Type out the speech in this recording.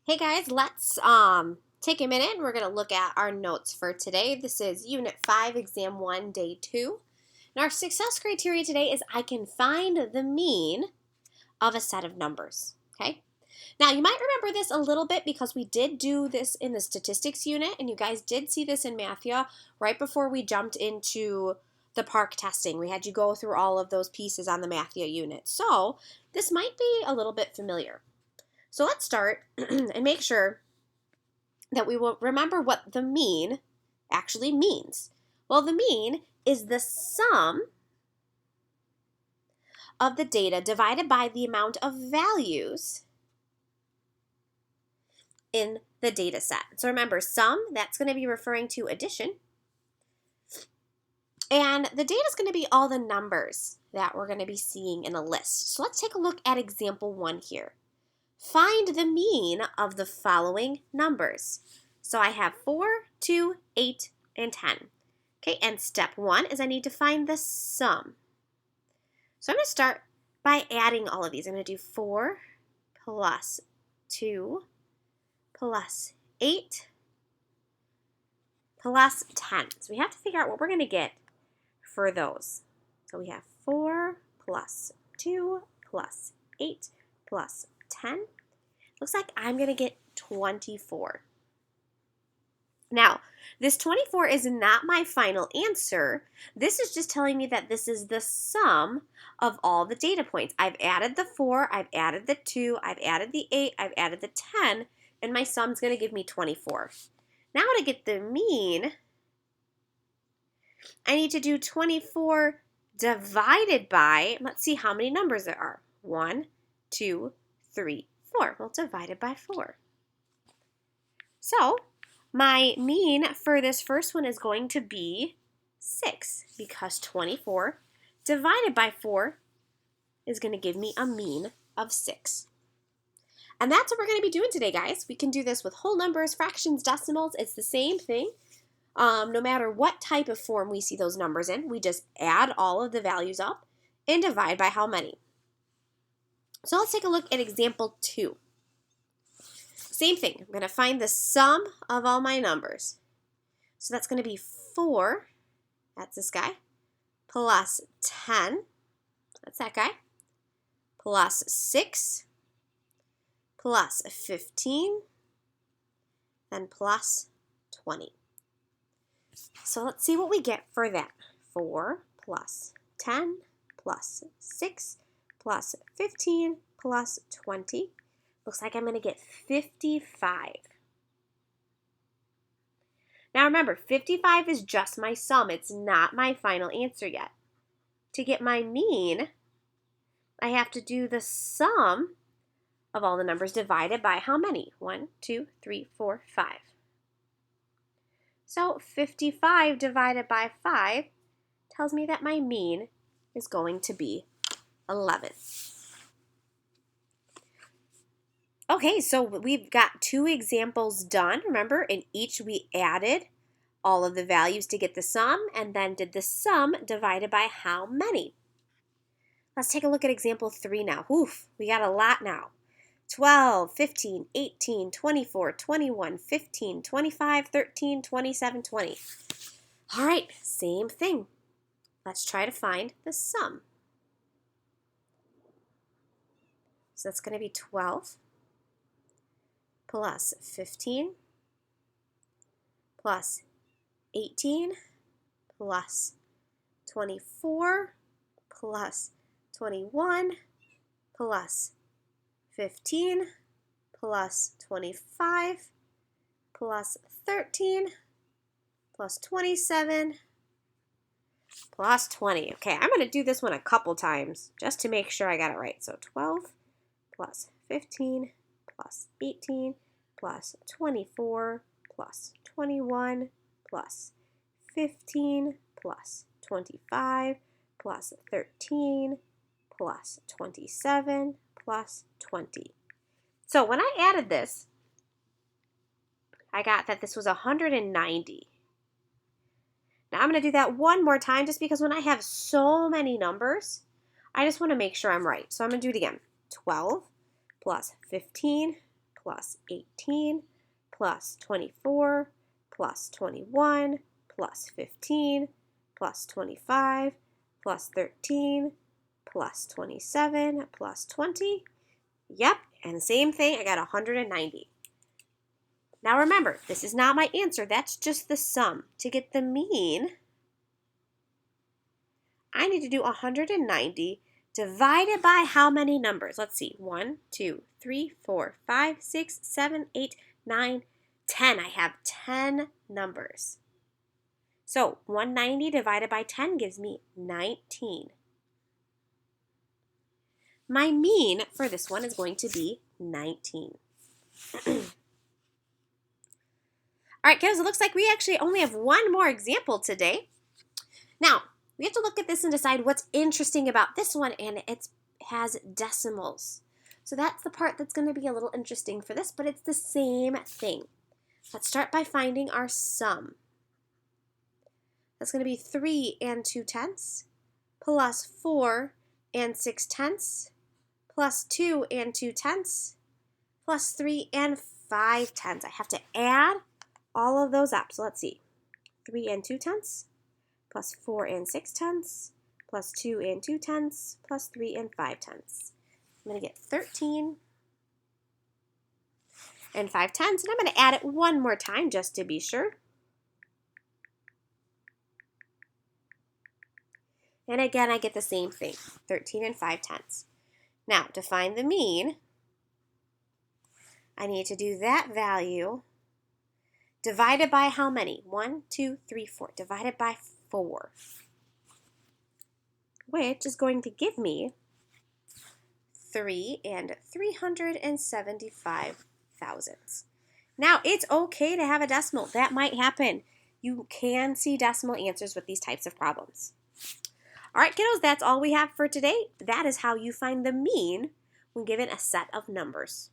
Hey guys, let's take a minute and we're going to look at our notes for today. This is Unit 5, Exam 1, Day 2. And our success criteria today is I can find the mean of a set of numbers. Okay? Now, you might remember this a little bit because we did do this in the statistics unit, and you guys did see this in Mathia right before we jumped into the PARCC testing. We had you go through all of those pieces on the Mathia unit. So, this might be a little bit familiar. So let's start and make sure that we will remember what the mean actually means. Well, the mean is the sum of the data divided by the amount of values in the data set. So remember, sum, that's going to be referring to addition. And the data is going to be all the numbers that we're going to be seeing in a list. So let's take a look at example 1 here. Find the mean of the following numbers. So I have 4, 2, 8, and 10. Okay, and step 1 is I need to find the sum. So I'm going to start by adding all of these. I'm going to do 4 plus 2 plus 8 plus 10. So we have to figure out what we're going to get for those. So we have 4 plus 2 plus 8 plus 10. Looks like I'm going to get 24. Now, this 24 is not my final answer. This is just telling me that this is the sum of all the data points. I've added the 4, I've added the 2, I've added the 8, I've added the 10, and my sum's going to give me 24. Now to get the mean, I need to do 24 divided by, let's see how many numbers there are. 1, 2, 3, 4. Well, divided by 4. So, my mean for this first one is going to be 6 because 24 divided by 4 is going to give me a mean of 6. And that's what we're going to be doing today, guys. We can do this with whole numbers, fractions, decimals. It's the same thing. No matter what type of form we see those numbers in, we just add all of the values up and divide by how many. So let's take a look at example 2. Same thing. I'm going to find the sum of all my numbers. So that's going to be 4, that's this guy, plus 10, that's that guy, plus 6, plus 15, then plus 20. So let's see what we get for that. 4 plus 10 plus 6 plus 15 plus 20. Looks like I'm going to get 55. Now remember, 55 is just my sum. It's not my final answer yet. To get my mean, I have to do the sum of all the numbers divided by how many? 1, 2, 3, 4, 5. So 55 divided by 5 tells me that my mean is going to be 11. Okay, so we've got 2 examples done. Remember, in each we added all of the values to get the sum and then did the sum divided by how many. Let's take a look at example 3 now. Oof, we got a lot now. 12, 15, 18, 24, 21, 15, 25, 13, 27, 20. All right, same thing. Let's try to find the sum. So that's going to be 12 plus 15 plus 18 plus 24 plus 21 plus 15 plus 25 plus 13 plus 27 plus 20. Okay, I'm going to do this one a couple times just to make sure I got it right. So 12 plus 15 plus 18 plus 24 plus 21 plus 15 plus 25 plus 13 plus 27 plus 20. So when I added this, I got that this was 190. Now I'm going to do that one more time just because when I have so many numbers, I just want to make sure I'm right. So I'm going to do it again. 12 plus 15 plus 18 plus 24 plus 21 plus 15 plus 25 plus 13 plus 27 plus 20. Yep, and same thing, I got 190. Now remember, this is not my answer, that's just the sum. To get the mean, I need to do 190 divided by how many numbers? Let's see, 1, 2, 3, 4, 5, 6, 7, 8, 9, 10. I have 10 numbers. So 190 divided by 10 gives me 19. My mean for this one is going to be 19. All right, kiddos, it looks like we actually only have one more example today. Now, we have to look at this and decide what's interesting about this one, and it has decimals. So that's the part that's going to be a little interesting for this, but it's the same thing. Let's start by finding our sum. That's going to be 3 and 2/10 plus 4 and 6/10 plus 2 and 2/10 plus 3 and 5/10. I have to add all of those up. So let's see. 3 and 2/10 plus 4 and 6/10 plus 2 and 2/10 plus 3 and 5/10. I'm going to get 13 and 5/10, and I'm going to add it one more time just to be sure. And again, I get the same thing, 13 and 5/10. Now, to find the mean, I need to do that value divided by how many? 1, 2, 3, 4. Divided by 4, which is going to give me 3 and 375 thousandths. Now, it's okay to have a decimal. That might happen. You can see decimal answers with these types of problems. All right, kiddos, that's all we have for today. That is how you find the mean when given a set of numbers.